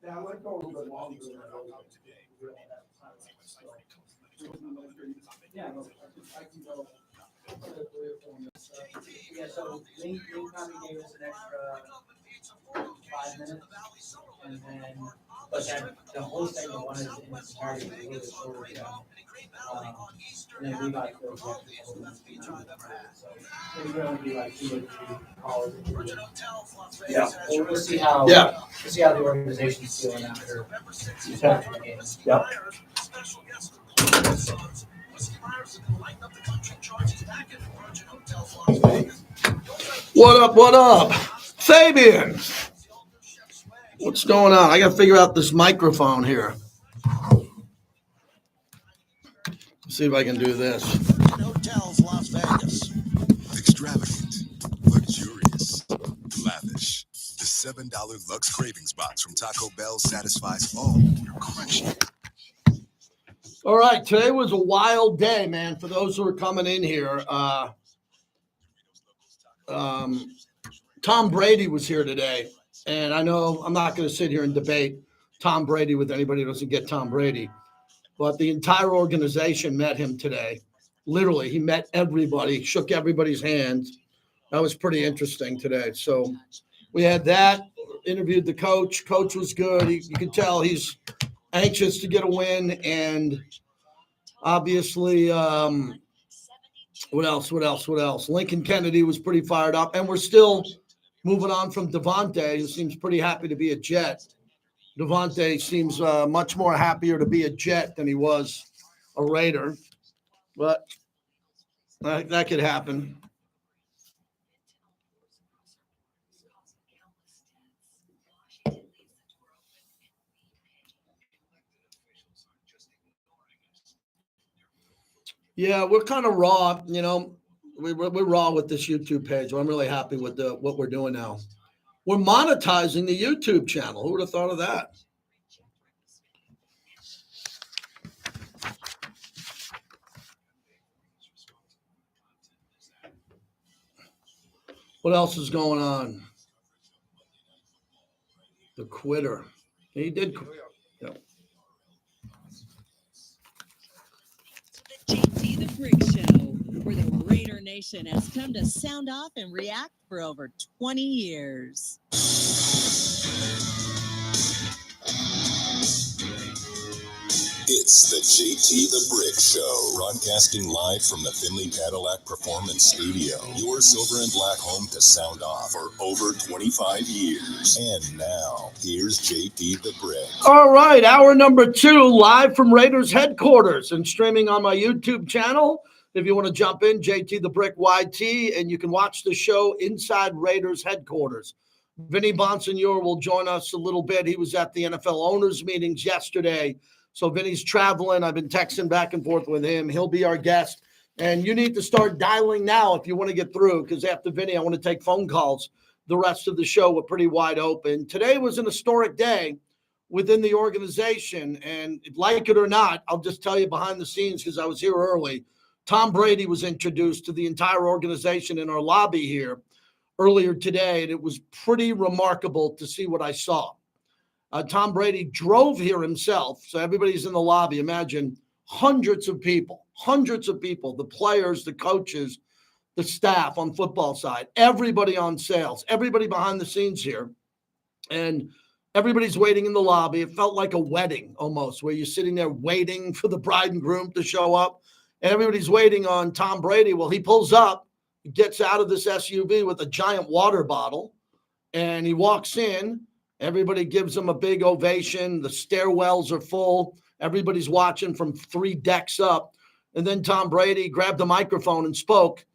Yeah, I might go a little bit longer than I Yeah, I can go. Yeah, so Link kind of gave us an extra 5 minutes, and then, but then the whole segment one is in its entirety a little bit shorter than and then Levi fills up the whole so maybe there will be like 2 or 3 calls. Yeah. We'll see how the organization's feeling after the game. Yep. What up? Fabian! What's going on? I got to figure out this microphone here. See if I can do this. Hotels Las Vegas. Extravagant, luxurious, lavish. The $7 Lux Cravings Box from Taco Bell satisfies all your cravings. All right, today was a wild day, man. For those who are coming in here, Tom Brady was here today, and I know I'm not going to sit here and debate Tom Brady with anybody who doesn't get Tom Brady, but the entire organization met him today. Literally, he met everybody, shook everybody's hands. That was pretty interesting today. So we had that, interviewed the coach. Coach was good. You could tell he's anxious to get a win, and obviously, what else? Lincoln Kennedy was pretty fired up, and we're still moving on from Devante, who seems pretty happy to be a Jet. Devante seems much more happier to be a Jet than he was a Raider, but that could happen. Yeah, we're kind of raw, you know. We're raw with this YouTube page. I'm really happy with what we're doing now. We're monetizing the YouTube channel. Who would have thought of that? What else is going on? The quitter. He did. Yeah. JT the Brick Show, where the Raider Nation has come to sound off and react for over 20 years. It's the JT the Brick Show, broadcasting live from the Finley Cadillac Performance Studio, your silver and black home to sound off for over 25 years. And now, here's JT the Brick. All right, hour number 2, live from Raiders headquarters and streaming on my YouTube channel. If you want to jump in, JT the Brick YT, and you can watch the show inside Raiders headquarters. Vinny Bonsignore will join us a little bit. He was at the NFL owners meetings yesterday. So Vinny's traveling. I've been texting back and forth with him. He'll be our guest. And you need to start dialing now if you want to get through, because after Vinny, I want to take phone calls. The rest of the show we're pretty wide open. Today was an historic day within the organization. And like it or not, I'll just tell you behind the scenes, because I was here early, Tom Brady was introduced to the entire organization in our lobby here earlier today. And it was pretty remarkable to see what I saw. Tom Brady drove here himself. So everybody's in the lobby. Imagine hundreds of people, the players, the coaches, the staff on football side, everybody on sales, everybody behind the scenes here. And everybody's waiting in the lobby. It felt like a wedding almost, where you're sitting there waiting for the bride and groom to show up. And everybody's waiting on Tom Brady. Well, he pulls up, gets out of this SUV with a giant water bottle, and he walks in. Everybody gives him a big ovation. The stairwells are full. Everybody's watching from 3 decks up. And then Tom Brady grabbed the microphone and spoke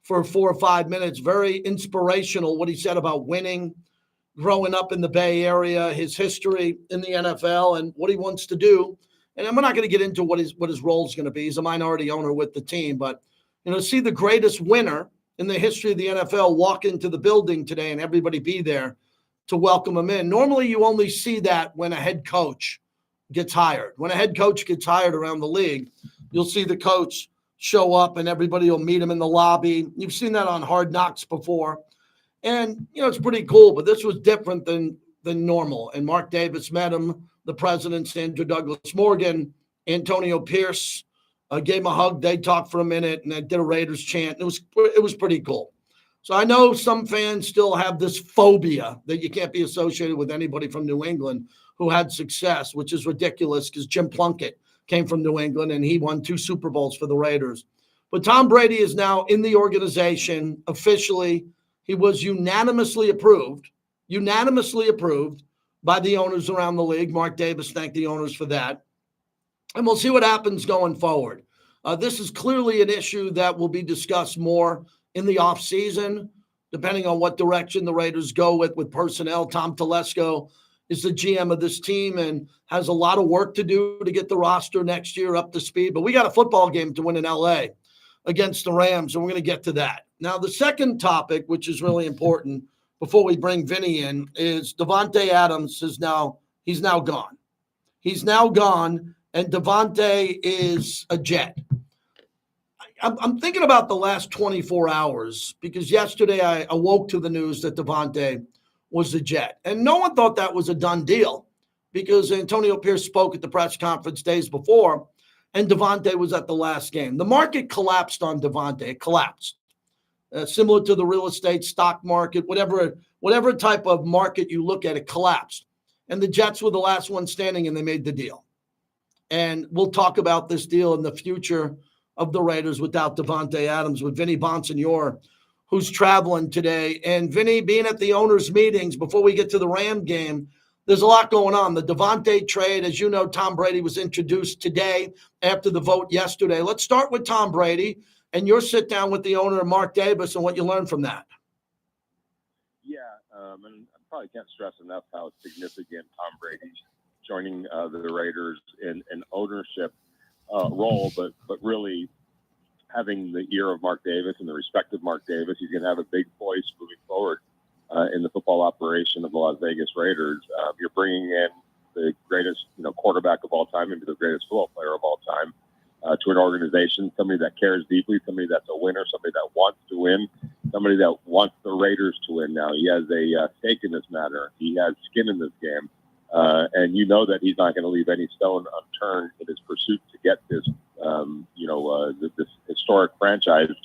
for 4 or 5 minutes. Very inspirational what he said about winning, growing up in the Bay Area, his history in the NFL, and what he wants to do. And I'm not going to get into what his role is going to be. He's a minority owner with the team. But, see the greatest winner in the history of the NFL walk into the building today and everybody be there to welcome him in. Normally, you only see that when a head coach gets hired. When a head coach gets hired around the league, you'll see the coach show up and everybody will meet him in the lobby. You've seen that on Hard Knocks before. And, it's pretty cool, but this was different than than normal. And Mark Davis met him, the presidents, Andrew Douglas Morgan, Antonio Pierce, gave him a hug. They talked for a minute, and they did a Raiders chant. It was pretty cool. So I know some fans still have this phobia that you can't be associated with anybody from New England who had success, which is ridiculous because Jim Plunkett came from New England, and he won 2 Super Bowls for the Raiders. But Tom Brady is now in the organization officially. He was unanimously approved by the owners around the league. Mark Davis thanked the owners for that. And we'll see what happens going forward. This is clearly an issue that will be discussed more in the offseason, depending on what direction the Raiders go with personnel. Tom Telesco is the GM of this team and has a lot of work to do to get the roster next year up to speed. But we got a football game to win in L.A. against the Rams, and we're going to get to that. Now, the second topic, which is really important before we bring Vinny in, is Devante Adams he's now gone. He's now gone, and Devante is a Jet. I'm thinking about the last 24 hours because yesterday I awoke to the news that Devante was a Jet. And no one thought that was a done deal because Antonio Pierce spoke at the press conference days before, and Devante was at the last game. The market collapsed on Devante. It collapsed. Similar to the real estate stock market, whatever type of market you look at, it collapsed. And the Jets were the last one standing, and they made the deal. And we'll talk about this deal in the future of the Raiders without Devante Adams, with Vinny Bonsignore, who's traveling today. And Vinny, being at the owners' meetings before we get to the Ram game, there's a lot going on. The Devante trade, as you know, Tom Brady was introduced today after the vote yesterday. Let's start with Tom Brady and your sit down with the owner, Mark Davis, and what you learned from that. Yeah, and I probably can't stress enough how significant Tom Brady's joining the Raiders in an ownership role, but really having the ear of Mark Davis and the respect of Mark Davis. He's going to have a big voice moving forward in the football operation of the Las Vegas Raiders. You're bringing in the greatest, quarterback of all time, maybe the greatest football player of all time, to an organization, somebody that cares deeply, somebody that's a winner, somebody that wants to win, somebody that wants the Raiders to win now. He has a stake in this matter. He has skin in this game. And you know that he's not going to leave any stone unturned in his pursuit to get this, this historic franchise